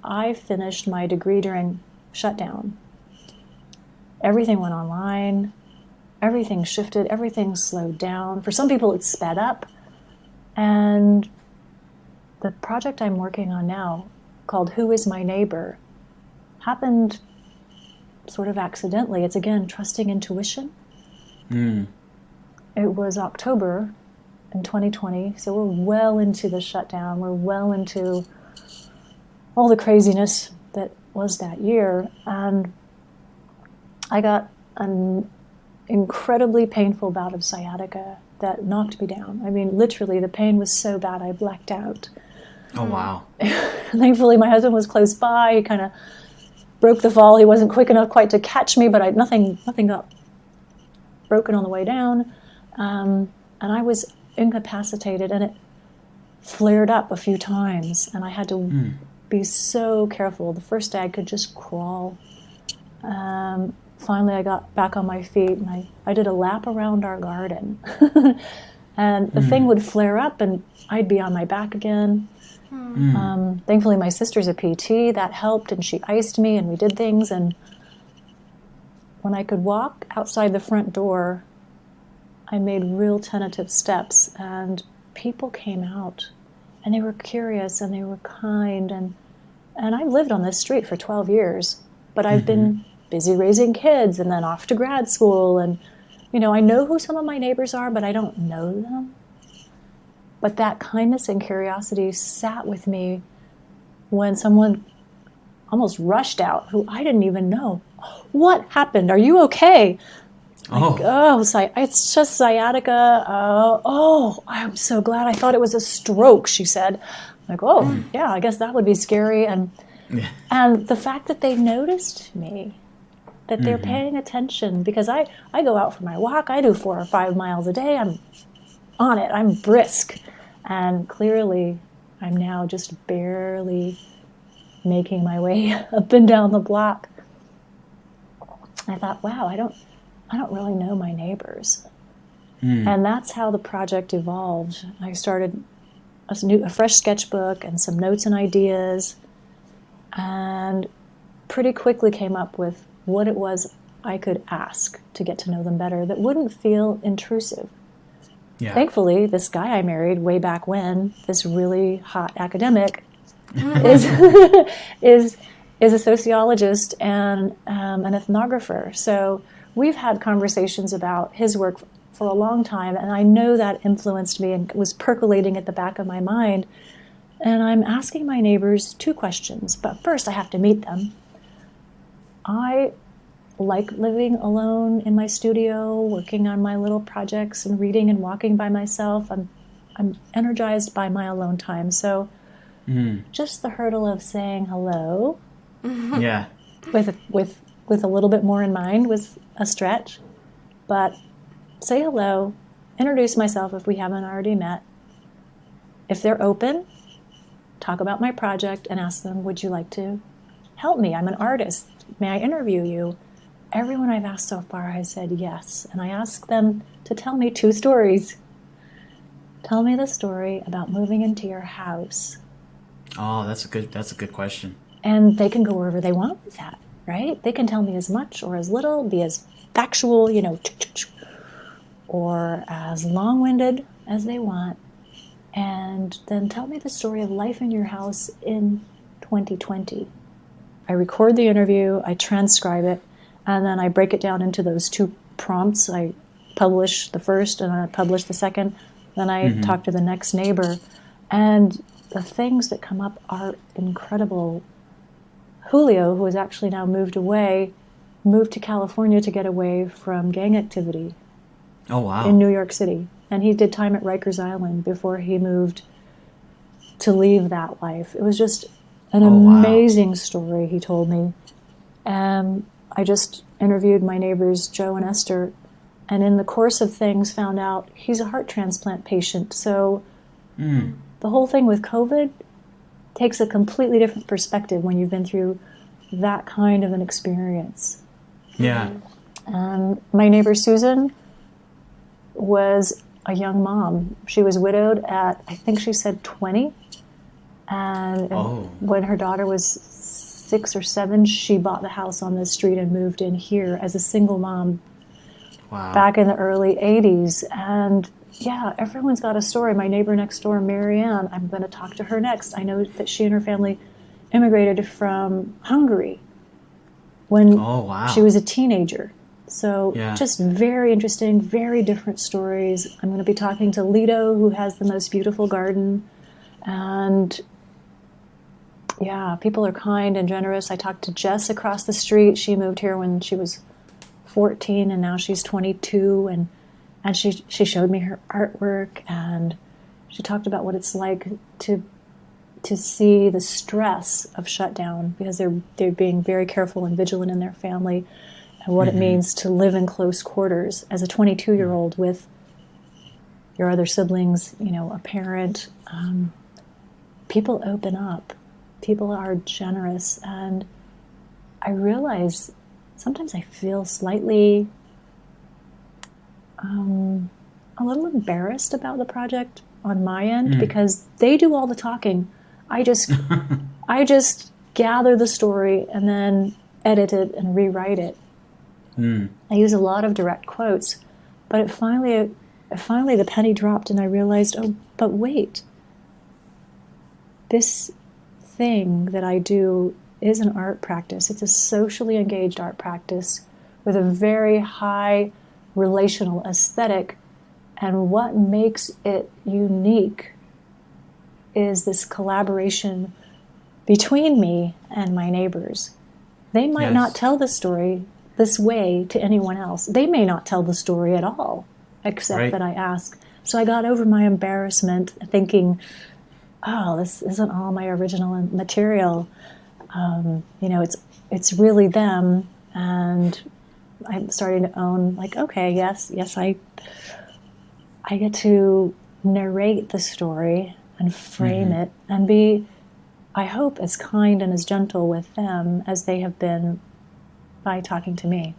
I finished my degree during shutdown. Everything went online. Everything shifted. Everything slowed down. For some people, it's sped up. And the project I'm working on now, called Who is My Neighbor, happened sort of accidentally. It's, again, trusting intuition. It was October in 2020, so we're well into the shutdown. We're well into all the craziness that was that year. And I got an incredibly painful bout of sciatica that knocked me down. I mean, literally, the pain was so bad I blacked out. Oh, wow. Thankfully, my husband was close by. He kind of broke the fall. He wasn't quick enough quite to catch me, but nothing got broken on the way down. And I was incapacitated, and it flared up a few times, and I had to be so careful. The first day I could just crawl. Finally, I got back on my feet, and I did a lap around our garden. And the thing would flare up, and I'd be on my back again. Thankfully, my sister's a PT. That helped, and she iced me, and we did things. And when I could walk outside the front door, I made real tentative steps, and people came out, and they were curious, and they were kind. And I've lived on this street for 12 years, but I've been busy raising kids and then off to grad school. And, I know who some of my neighbors are, but I don't know them. But that kindness and curiosity sat with me when someone almost rushed out who I didn't even know. What happened? Are you okay? It's just sciatica. I'm so glad. I thought it was a stroke, she said. I'm like, yeah, I guess that would be scary. And the fact that they noticed me, that they're paying attention, because I go out for my walk. I do 4 or 5 miles a day. I'm on it. I'm brisk. And clearly, I'm now just barely making my way up and down the block. I thought, wow, I don't really know my neighbors. And that's how the project evolved. I started a fresh sketchbook and some notes and ideas, and pretty quickly came up with what it was I could ask to get to know them better that wouldn't feel intrusive. Yeah. Thankfully, this guy I married way back when, this really hot academic, is a sociologist and an ethnographer. So we've had conversations about his work for a long time, and I know that influenced me and was percolating at the back of my mind. And I'm asking my neighbors 2 questions, but first I have to meet them. I like living alone in my studio, working on my little projects and reading and walking by myself. I'm energized by my alone time. So just the hurdle of saying hello with a little bit more in mind was a stretch. But say hello, introduce myself if we haven't already met. If they're open, talk about my project and ask them, would you like to help me? I'm an artist. May I interview you? Everyone I've asked so far has said yes. And I ask them to tell me 2 stories. Tell me the story about moving into your house. Oh, that's a good question. And they can go wherever they want with that, right? They can tell me as much or as little, be as factual, or as long-winded as they want. And then tell me the story of life in your house in 2020. I record the interview, I transcribe it, and then I break it down into those 2 prompts. I publish the first and I publish the second. Then I talk to the next neighbor. And the things that come up are incredible. Julio, who has actually now moved to California to get away from gang activity. Oh, wow. In New York City. And he did time at Rikers Island before he moved to leave that life. It was just an amazing story he told me. I just interviewed my neighbors, Joe and Esther, and in the course of things found out he's a heart transplant patient. So the whole thing with COVID takes a completely different perspective when you've been through that kind of an experience. Yeah. My neighbor Susan was a young mom. She was widowed at, I think she said 20, And Oh. when her daughter was 6 or 7, she bought the house on this street and moved in here as a single mom Wow. back in the early 80s. And yeah, everyone's got a story. My neighbor next door, Marianne, I'm going to talk to her next. I know that she and her family immigrated from Hungary when Oh, wow. she was a teenager. So Yeah. just very interesting, very different stories. I'm going to be talking to Lido, who has the most beautiful garden. And yeah, people are kind and generous. I talked to Jess across the street. She moved here when she was 14 and now she's 22, and she showed me her artwork, and she talked about what it's like to see the stress of shutdown, because they're being very careful and vigilant in their family, and what it means to live in close quarters as a 22-year-old with your other siblings, a parent. People open up. People are generous, and I realize sometimes I feel slightly a little embarrassed about the project on my end, because they do all the talking. I just gather the story and then edit it and rewrite it. I use a lot of direct quotes, but it finally the penny dropped, and I realized, oh, but wait, this thing that I do is an art practice. It's a socially engaged art practice with a very high relational aesthetic, and what makes it unique is this collaboration between me and my neighbors. They might not tell the story this way to anyone else. They may not tell the story at all, except that I ask. So I got over my embarrassment thinking, oh, this isn't all my original material. It's really them. And I'm starting to own, like, okay, yes, I get to narrate the story and frame it and be, I hope, as kind and as gentle with them as they have been by talking to me.